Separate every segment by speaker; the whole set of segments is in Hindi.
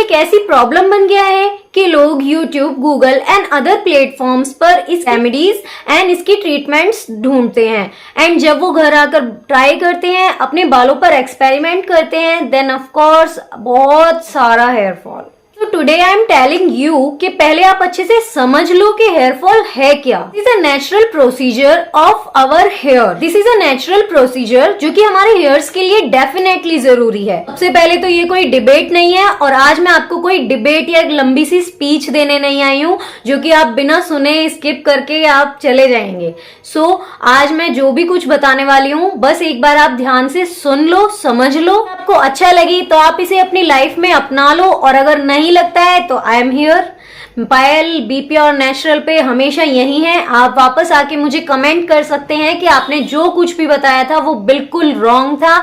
Speaker 1: एक ऐसी प्रॉब्लम बन गया है कि लोग YouTube, Google and other platforms पर इस रेमेडीज एंड इसकी ट्रीटमेंट्स ढूंढते हैं एंड जब वो घर आकर ट्राई करते हैं, अपने बालों पर एक्सपेरिमेंट करते हैं, देन ऑफ कोर्स बहुत सारा हेयर फॉल। तो today I am telling you कि पहले आप अच्छे से समझ लो कि हेयर फॉल है क्या। This is a natural procedure of our hair. This is a natural procedure जो कि हमारे हेयर्स के लिए डेफिनेटली जरूरी है। सबसे पहले तो ये कोई डिबेट नहीं है और आज मैं आपको कोई डिबेट या एक लंबी सी स्पीच देने नहीं आई हूँ जो कि आप बिना सुने स्किप करके आप चले जाएंगे। आज मैं जो भी कुछ बताने वाली हूँ बस एक बार आप ध्यान से सुन लो, समझ लो। आपको अच्छा लगी तो आप इसे अपनी लाइफ में अपना लो और अगर नहीं लगता है तो I am here. Payal BP और नेचुरल पे हमेशा यही है। आप वापस आके मुझे कमेंट कर सकते हैं कि आपने जो कुछ भी बताया था वो बिल्कुल रॉन्ग था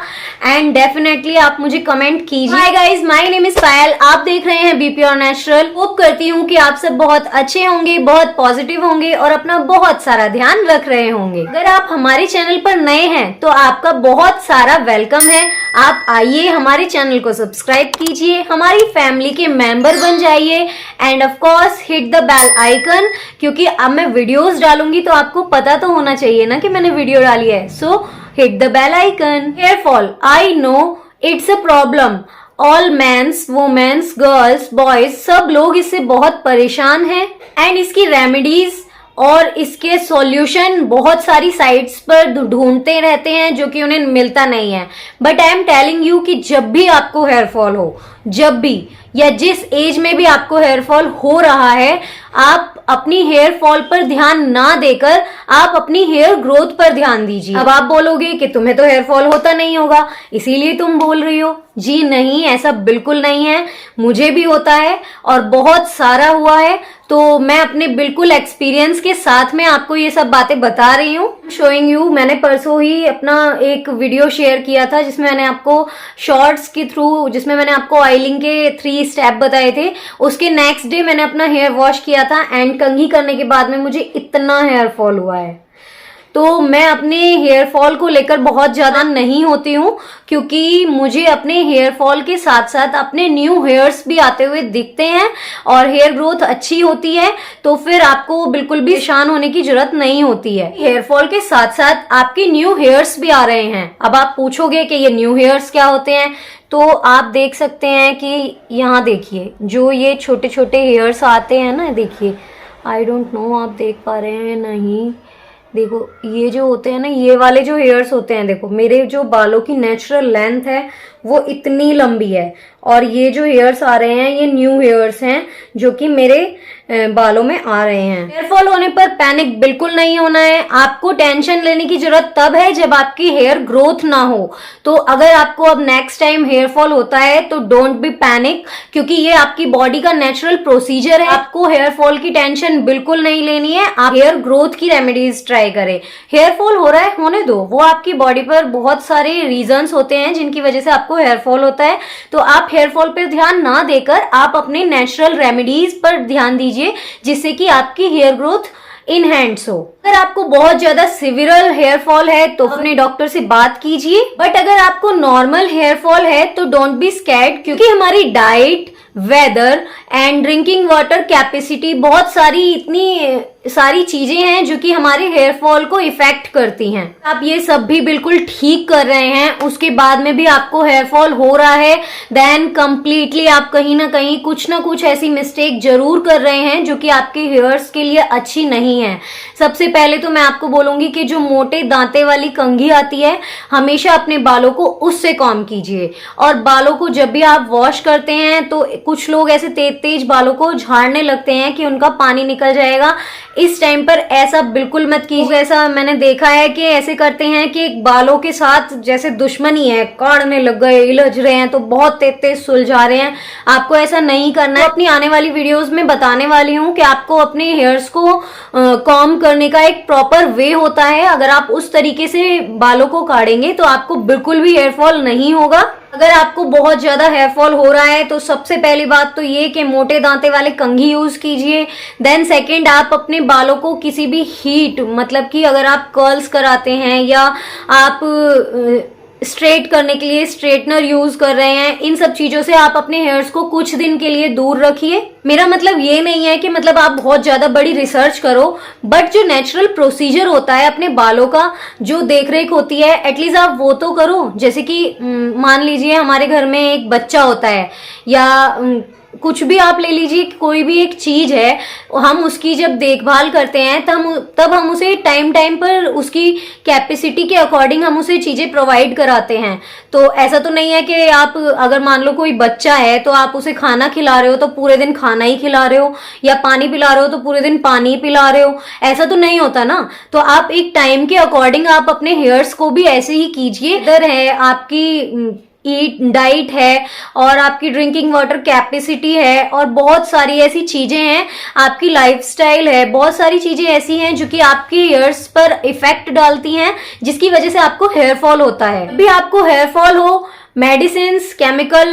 Speaker 1: एंड डेफिनेटली आप मुझे कमेंट कीजिए। Hi guys, my name is Payal, आप देख रहे हैं बीपी और नेचुरल। होप करती हूँ कि आप सब बहुत अच्छे होंगे, बहुत पॉजिटिव होंगे और अपना बहुत सारा ध्यान रख रहे होंगे। अगर आप हमारे चैनल पर नए हैं तो आपका बहुत सारा वेलकम है। आप आइए, हमारे चैनल को सब्सक्राइब कीजिए, हमारी फैमिली के मेंबर बन जाइए and of course hit the bell icon, क्योंकि अब मैं वीडियोस डालूंगी तो आपको पता तो होना चाहिए ना कि मैंने वीडियो डाली है। So hit the bell icon. Hair fall, I know it's a problem. All mens, womens, girls, boys सब लोग इससे बहुत परेशान हैं एंड इसकी रेमेडीज और इसके सॉल्यूशन बहुत सारी साइट्स पर ढूंढते रहते हैं जो कि उन्हें मिलता नहीं है। But I am telling you कि जब भी आपको हेयर फॉल हो, जब भी या जिस एज में भी आपको हेयर फॉल हो रहा है, आप अपनी हेयर फॉल पर ध्यान ना देकर आप अपनी हेयर ग्रोथ पर ध्यान दीजिए। अब आप बोलोगे कि तुम्हें तो हेयर फॉल होता नहीं होगा इसीलिए तुम बोल रही हो। जी नहीं, ऐसा बिल्कुल नहीं है। मुझे भी होता है और बहुत सारा हुआ है, तो मैं अपने बिल्कुल एक्सपीरियंस के साथ में आपको ये सब बातें बता रही हूँ। शोइंग यू, मैंने परसों ही अपना एक वीडियो शेयर किया था जिसमें मैंने आपको शॉर्ट्स के थ्रू, जिसमें मैंने आपको ऑयलिंग के 3 स्टेप बताए थे। उसके नेक्स्ट डे मैंने अपना हेयर वॉश किया था एंड कंघी करने के बाद में मुझे इतना हेयर फॉल हुआ है। तो मैं अपने हेयर फॉल को लेकर बहुत ज्यादा नहीं होती हूँ क्योंकि मुझे अपने हेयर फॉल के साथ साथ अपने न्यू हेयर्स भी आते हुए दिखते हैं और हेयर ग्रोथ अच्छी होती है, तो फिर आपको बिल्कुल भी परेशान होने की जरूरत नहीं होती है। हेयर फॉल के साथ साथ आपके न्यू हेयर्स भी आ रहे हैं। अब आप पूछोगे कि ये न्यू हेयर्स क्या होते हैं, तो आप देख सकते हैं कि यहाँ देखिए जो ये छोटे छोटे हेयर्स आते हैं ना, देखिए, आई डोंट नो आप देख पा रहे हैं नहीं, देखो ये जो होते हैं ना, ये वाले जो हेयर्स होते हैं, देखो मेरे जो बालों की नेचुरल लेंथ है वो इतनी लंबी है और ये जो हेयर्स आ रहे हैं ये न्यू हेयर्स हैं जो कि मेरे बालों में आ रहे हैं। हेयर फॉल होने पर पैनिक बिल्कुल नहीं होना है। आपको टेंशन लेने की जरूरत तब है जब आपकी हेयर ग्रोथ ना हो। तो अगर आपको अब नेक्स्ट टाइम हेयर फॉल होता है तो डोंट बी पैनिक, क्योंकि ये आपकी बॉडी का नेचुरल प्रोसीजर है। आपको हेयर फॉल की टेंशन बिल्कुल नहीं लेनी है। आप हेयर ग्रोथ की रेमेडीज ट्राई करें। हेयर फॉल हो रहा है, होने दो, वो आपकी बॉडी पर बहुत सारे रीजंस होते हैं जिनकी वजह से आपको हेयर फॉल होता है। तो आप हेयर फॉल पर ध्यान ना देकर आप अपने नेचुरल रेमेडीज पर ध्यान दीजिए जिससे कि आपकी हेयर ग्रोथ इनहैंस हो। अगर आपको बहुत ज्यादा सिवियर हेयर फॉल है तो अपने डॉक्टर से बात कीजिए। बट अगर आपको नॉर्मल हेयर फॉल है तो डोंट बी स्कैर्ड, क्योंकि हमारी diet, weather and drinking water capacity, बहुत सारी इतनी सारी चीजें हैं जो कि हमारे हेयर फॉल को इफेक्ट करती हैं। आप ये सब भी बिल्कुल ठीक कर रहे हैं, उसके बाद में भी आपको हेयर फॉल हो रहा है, देन कंप्लीटली आप कहीं ना कहीं कुछ ना कुछ ऐसी मिस्टेक जरूर कर रहे हैं जो कि आपके हेयर्स के लिए अच्छी नहीं है। सबसे पहले तो मैं आपको बोलूंगी कि जो मोटे दांते वाली कंघी आती है, हमेशा अपने बालों को उससे कॉम्ब कीजिए। और बालों को जब भी आप वॉश करते हैं तो कुछ लोग ऐसे तेज तेज बालों को झाड़ने लगते हैं कि उनका पानी निकल जाएगा। इस टाइम पर ऐसा बिल्कुल मत कीजिए। ऐसा मैंने देखा है कि ऐसे करते हैं कि बालों के साथ जैसे दुश्मनी है, काटने लग गए, इलझ रहे हैं, तो बहुत तेज तेज सुलझा रहे हैं। आपको ऐसा नहीं करना है। अपनी आने वाली वीडियोस में बताने वाली हूँ कि आपको अपने हेयर्स को कॉम्ब करने का एक प्रॉपर वे होता है। अगर आप उस तरीके से बालों को काटेंगे तो आपको बिल्कुल भी हेयर फॉल नहीं होगा। अगर आपको बहुत ज्यादा हेयर फॉल हो रहा है तो सबसे पहली बात तो ये कि मोटे दांते वाले कंघी यूज कीजिए। देन सेकंड, आप अपने बालों को किसी भी हीट, मतलब कि अगर आप कर्ल्स कराते हैं या आप स्ट्रेट करने के लिए स्ट्रेटनर यूज कर रहे हैं, इन सब चीजों से आप अपने हेयर्स को कुछ दिन के लिए दूर रखिए। मेरा मतलब ये नहीं है कि मतलब आप बहुत ज्यादा बड़ी रिसर्च करो, बट जो नेचुरल प्रोसीजर होता है अपने बालों का, जो देख रेख होती है, एटलीस्ट आप वो तो करो। जैसे कि मान लीजिए हमारे घर में एक बच्चा होता है, या कुछ भी आप ले लीजिए, कोई भी एक चीज है, हम उसकी जब देखभाल करते हैं तब हम उसे टाइम टाइम पर उसकी कैपेसिटी के अकॉर्डिंग हम उसे चीजें प्रोवाइड कराते हैं। तो ऐसा तो नहीं है कि आप अगर मान लो कोई बच्चा है तो आप उसे खाना खिला रहे हो तो पूरे दिन खाना ही खिला रहे हो, या पानी पिला रहे हो तो पूरे दिन पानी पिला रहे हो, ऐसा तो नहीं होता ना। तो आप एक टाइम के अकॉर्डिंग आप अपने हेयर्स को भी ऐसे ही कीजिए। इधर है आपकी डाइट है, और आपकी ड्रिंकिंग वाटर कैपेसिटी है, और बहुत सारी ऐसी चीजें हैं, आपकी लाइफस्टाइल है, बहुत सारी चीजें ऐसी हैं जो कि आपके हेयर्स पर इफेक्ट डालती हैं, जिसकी वजह से आपको हेयर फॉल होता है। भी आपको हेयर फॉल हो, मेडिसिन केमिकल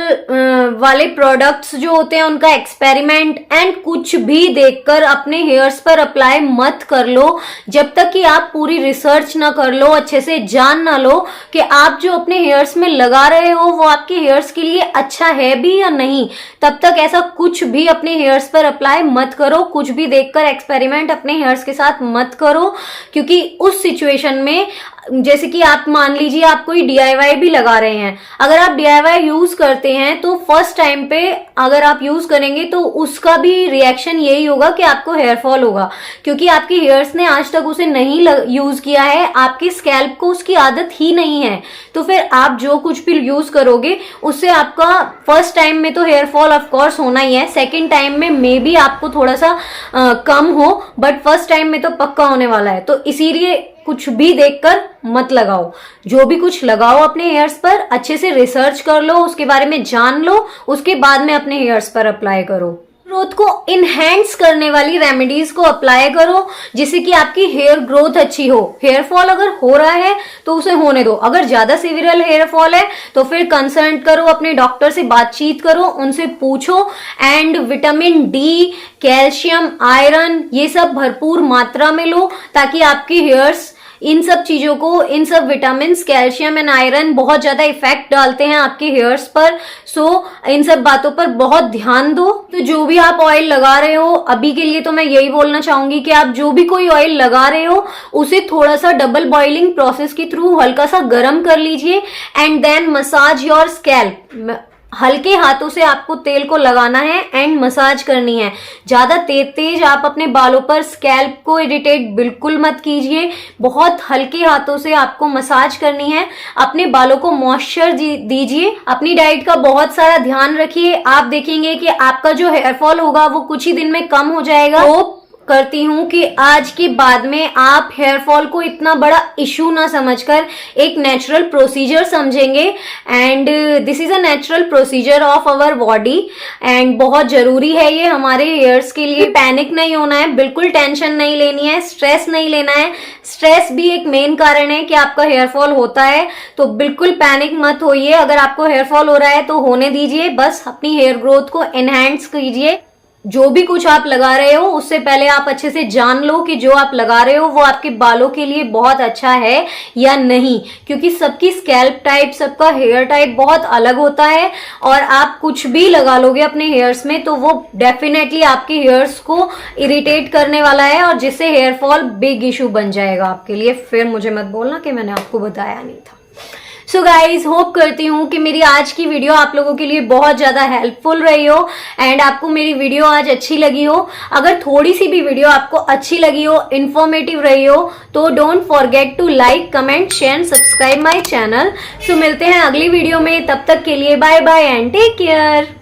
Speaker 1: वाले प्रोडक्ट्स जो होते हैं उनका एक्सपेरिमेंट एंड कुछ भी देखकर अपने हेयर्स पर अप्लाई मत कर लो, जब तक कि आप पूरी रिसर्च ना कर लो, अच्छे से जान ना लो कि आप जो अपने हेयर्स में लगा रहे हो वो आपके हेयर्स के लिए अच्छा है भी या नहीं। तब तक ऐसा कुछ भी अपने हेयर्स पर अप्लाई मत करो, कुछ भी देखकर एक्सपेरिमेंट अपने हेयर्स के साथ मत करो, क्योंकि उस सिचुएशन में जैसे कि आप मान लीजिए आप कोई DIY भी लगा रहे हैं, अगर आप DIY यूज करते हैं तो फर्स्ट टाइम पे अगर आप यूज करेंगे तो उसका भी रिएक्शन यही होगा कि आपको हेयर फॉल होगा, क्योंकि आपके हेयर्स ने आज तक उसे नहीं यूज किया है, आपके स्कैल्प को उसकी आदत ही नहीं है। तो फिर आप जो कुछ भी यूज करोगे उससे आपका फर्स्ट टाइम में तो हेयर फॉल ऑफ कोर्स होना ही है, सेकेंड टाइम में मे बी आपको थोड़ा सा कम हो, बट फर्स्ट टाइम में तो पक्का होने वाला है। तो इसीलिए कुछ भी देखकर मत लगाओ, जो भी कुछ लगाओ अपने हेयर्स पर अच्छे से रिसर्च कर लो, उसके बारे में जान लो, उसके बाद में अपने हेयर्स पर अप्लाई करो। ग्रोथ को इनहेंस करने वाली रेमेडीज को अप्लाई करो, जिससे कि आपकी हेयर ग्रोथ अच्छी हो। हेयर फॉल अगर हो रहा है तो उसे होने दो, अगर ज्यादा सीवियर हेयर फॉल है तो फिर कंसल्ट करो, अपने डॉक्टर से बातचीत करो, उनसे पूछो, and vitamin D, calcium, iron ये सब भरपूर मात्रा में लो, ताकि आपकी हेयर्स इन सब चीजों को, इन सब विटामिन, कैल्शियम एंड आयरन बहुत ज्यादा इफेक्ट डालते हैं आपके हेयर्स पर। सो इन सब बातों पर बहुत ध्यान दो। तो जो भी आप ऑयल लगा रहे हो, अभी के लिए तो मैं यही बोलना चाहूंगी कि आप जो भी कोई ऑयल लगा रहे हो उसे थोड़ा सा डबल बॉइलिंग प्रोसेस के थ्रू हल्का सा गर्म कर लीजिए, and then massage your scalp. हल्के हाथों से आपको तेल को लगाना है एंड मसाज करनी है। ज्यादा तेज आप अपने बालों पर स्कैल्प को इरिटेट बिल्कुल मत कीजिए, बहुत हल्के हाथों से आपको मसाज करनी है। अपने बालों को मॉइस्चर दीजिए, अपनी डाइट का बहुत सारा ध्यान रखिए, आप देखेंगे कि आपका जो हेयर फॉल होगा वो कुछ ही दिन में कम हो जाएगा। होप करती हूँ कि आज के बाद में आप हेयर फॉल को इतना बड़ा इशू ना समझकर एक नेचुरल प्रोसीजर समझेंगे, and this is a natural procedure of our body, and बहुत जरूरी है ये हमारे हेयर्स के लिए। पैनिक नहीं होना है, बिल्कुल टेंशन नहीं लेनी है, स्ट्रेस नहीं लेना है। स्ट्रेस भी एक मेन कारण है कि आपका हेयर फॉल होता है, तो बिल्कुल पैनिक मत होइए। अगर आपको हेयर फॉल हो रहा है तो होने दीजिए, बस अपनी हेयर ग्रोथ को एनहांस कीजिए। जो भी कुछ आप लगा रहे हो उससे पहले आप अच्छे से जान लो कि जो आप लगा रहे हो वो आपके बालों के लिए बहुत अच्छा है या नहीं, क्योंकि सबकी स्कैल्प टाइप, सबका हेयर टाइप बहुत अलग होता है, और आप कुछ भी लगा लोगे अपने हेयर्स में तो वो डेफिनेटली आपके हेयर्स को इरिटेट करने वाला है, और जिससे हेयर फॉल बिग इशू बन जाएगा आपके लिए। फिर मुझे मत बोलना कि मैंने आपको बताया नहीं था। सो गाइज, होप करती हूँ कि मेरी आज की वीडियो आप लोगों के लिए बहुत ज्यादा हेल्पफुल रही हो, एंड आपको मेरी वीडियो आज अच्छी लगी हो। अगर थोड़ी सी भी वीडियो आपको अच्छी लगी हो, इन्फॉर्मेटिव रही हो, तो don't forget to like, comment, share, subscribe my channel. So मिलते हैं अगली वीडियो में, तब तक के लिए bye bye and take care.